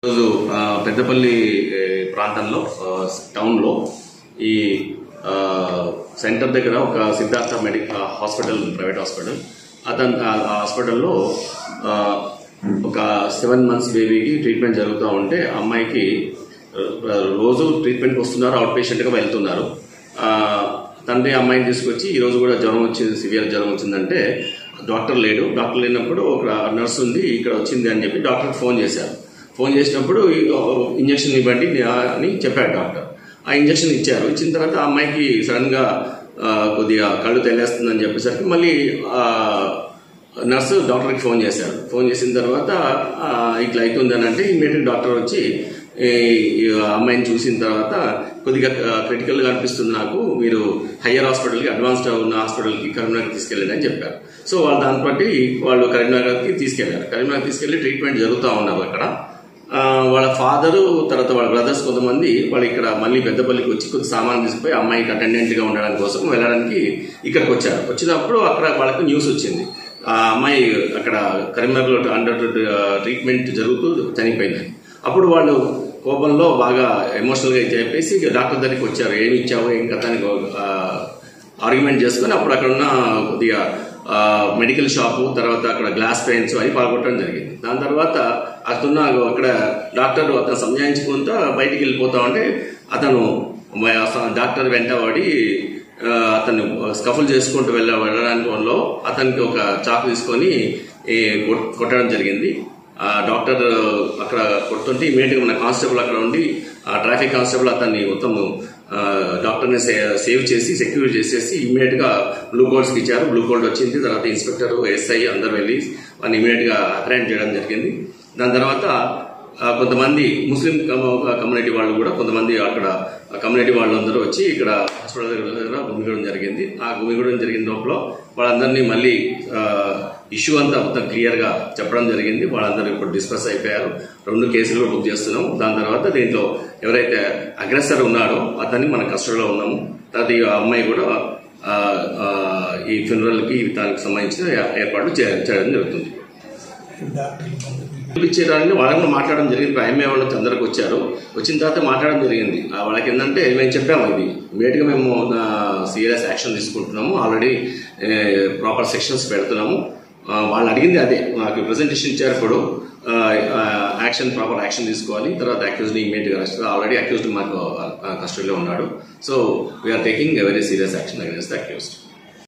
రోజు పెద్దపల్లి ప్రాంతంలో టౌన్లో ఈ సెంటర్ దగ్గర ఒక Siddhartha medical hospital, private hospital. ఆ హాస్పిటల్లో ఒక 7 months బేబీకి ట్రీట్మెంట్ జరుగుతూ ఉంటే అమ్మాయికి రోజు ట్రీట్మెంట్కి వస్తున్నారు, అవుట్ పేషెంట్గా వెళ్తున్నారు. తండ్రి అమ్మాయిని తీసుకొచ్చి ఈరోజు కూడా జ్వరం వచ్చింది, సివియర్ జ్వరం వచ్చిందంటే డాక్టర్ లేడు. డాక్టర్ లేనప్పుడు ఒక నర్స్ ఉంది, ఇక్కడ వచ్చింది అని చెప్పి డాక్టర్కి ఫోన్ చేశారు. ఫోన్ చేసినప్పుడు ఇంజక్షన్ ఇవ్వండి అని చెప్పాడు డాక్టర్. ఆ ఇంజక్షన్ ఇచ్చారు. ఇచ్చిన తర్వాత ఆ అమ్మాయికి సడన్గా కొద్దిగా కళ్ళు తెల్లేస్తుందని చెప్పేసరికి మళ్ళీ నర్సు డాక్టర్కి ఫోన్ చేశారు. ఫోన్ చేసిన తర్వాత ఇట్లా అవుతుందని అంటే ఇమ్మీడియట్ డాక్టర్ వచ్చి అమ్మాయిని చూసిన తర్వాత కొద్దిగా క్రిటికల్గా అనిపిస్తుంది నాకు, మీరు హయ్యర్ హాస్పిటల్కి, అడ్వాన్స్డ్ ఉన్న హాస్పిటల్కి కరీంనగర్ తీసుకెళ్ళండి అని చెప్పారు. సో వాళ్ళు దాన్ని బట్టి వాళ్ళు కరీంనగర్కి తీసుకెళ్లారు. కరీంనగర్ తీసుకెళ్లి ట్రీట్మెంట్ జరుగుతూ ఉన్నారు. అక్కడ వాళ్ళ ఫాదరు, తర్వాత వాళ్ళ బ్రదర్స్ కొంతమంది వాళ్ళు ఇక్కడ మళ్ళీ పెద్దపల్లికి వచ్చి కొద్ది సామాన్ తీసుకుపోయి అమ్మాయికి అటెండెంట్గా ఉండడానికి కోసం వెళ్ళడానికి ఇక్కడికి వచ్చారు. వచ్చినప్పుడు అక్కడ వాళ్ళకి న్యూస్ వచ్చింది, ఆ అమ్మాయి అక్కడ కరీంనగర్లో అండర్ ట్రీట్మెంట్ జరుగుతూ చనిపోయిందని. అప్పుడు వాళ్ళు కోపంలో బాగా ఎమోషనల్గా చెప్పేసి డాక్టర్ దగ్గరికి వచ్చారు. ఏమి ఇచ్చావు, ఏం కథ అని ఆర్గ్యుమెంట్ చేసుకుని అప్పుడు అక్కడ ఉన్న కొద్దిగా మెడికల్ షాపు, తర్వాత అక్కడ గ్లాస్ పెయిన్స్ అవి పాల్గొట్టడం జరిగింది. దాని తర్వాత అక్కడ డాక్టర్ అతను సంజాయించుకుంటూ బయటికి వెళ్ళిపోతా ఉంటే అతను డాక్టర్ వెంటబడి అతను స్కఫుల్ చేసుకుంటూ వెళ్ళడానికి వల్ల అతనికి ఒక చాకు తీసుకొని కొట్టడం జరిగింది. డాక్టర్ అక్కడ కొడుతుంటే ఇమీడియట్గా మన కానిస్టేబుల్ అక్కడ ఉండి ట్రాఫిక్ కానిస్టేబుల్ అతన్ని మొత్తం డాక్టర్ని సేవ్ చేసి సెక్యూర్ చేసేసి ఇమీడియట్గా బ్లూ కోల్డ్స్కి ఇచ్చారు. బ్లూ కోల్డ్ వచ్చింది. తర్వాత ఇన్స్పెక్టర్, ఎస్ఐ అందరు వెళ్ళి వాళ్ళని ఇమీడియట్గా అప్రెంట్ చేయడం జరిగింది. దాని తర్వాత కొంతమంది ముస్లిం కమ్యూనిటీ వాళ్ళు కూడా కొంతమంది అక్కడ కమ్యూనిటీ వాళ్ళందరూ వచ్చి ఇక్కడ హాస్పిటల్ దగ్గర గుమిగూడడం జరిగింది. ఆ గుమిగూడడం జరిగిన లోపల వాళ్ళందరినీ మళ్ళీ ఇష్యూ అంతా మొత్తం క్లియర్గా చెప్పడం జరిగింది. వాళ్ళందరూ ఇప్పుడు డిస్కస్ అయిపోయారు. 2 కేసులు కూడా బుక్ చేస్తున్నాము. దాని తర్వాత దీంట్లో ఎవరైతే అగ్రెసర్ ఉన్నాడో అతన్ని మన కస్టడీలో ఉన్నాము. తర్వాత ఈ అమ్మాయి కూడా ఈ ఫ్యూనరల్కి దానికి సంబంధించిన ఏర్పాట్లు చేయడం జరుగుతుంది. ఇచ్చేదాన్ని వాళ్ళని మాట్లాడడం జరిగింది. ఐఎంఏ వాళ్ళు అందరికి వచ్చారు. వచ్చిన తర్వాత మాట్లాడడం జరిగింది. వాళ్ళకి ఏంటంటే మేము చెప్పాము, ఇది ఇమీడియట్గా మేము సీరియస్ యాక్షన్ తీసుకుంటున్నాము, ఆల్రెడీ ప్రాపర్ సెక్షన్స్ పెడుతున్నాము. వాళ్ళు అడిగింది అదే, నాకు ప్రెజెంటేషన్ ఇచ్చారు. ఇప్పుడు ప్రాపర్ యాక్షన్ తీసుకోవాలి. తర్వాత అక్యూజ్ని ఇమీడియట్గా అరెస్ట్, ఆల్రెడీ అక్యూజ్డ్ మాకు కస్టడీలో ఉన్నాడు. So we're taking a very serious action against the accused.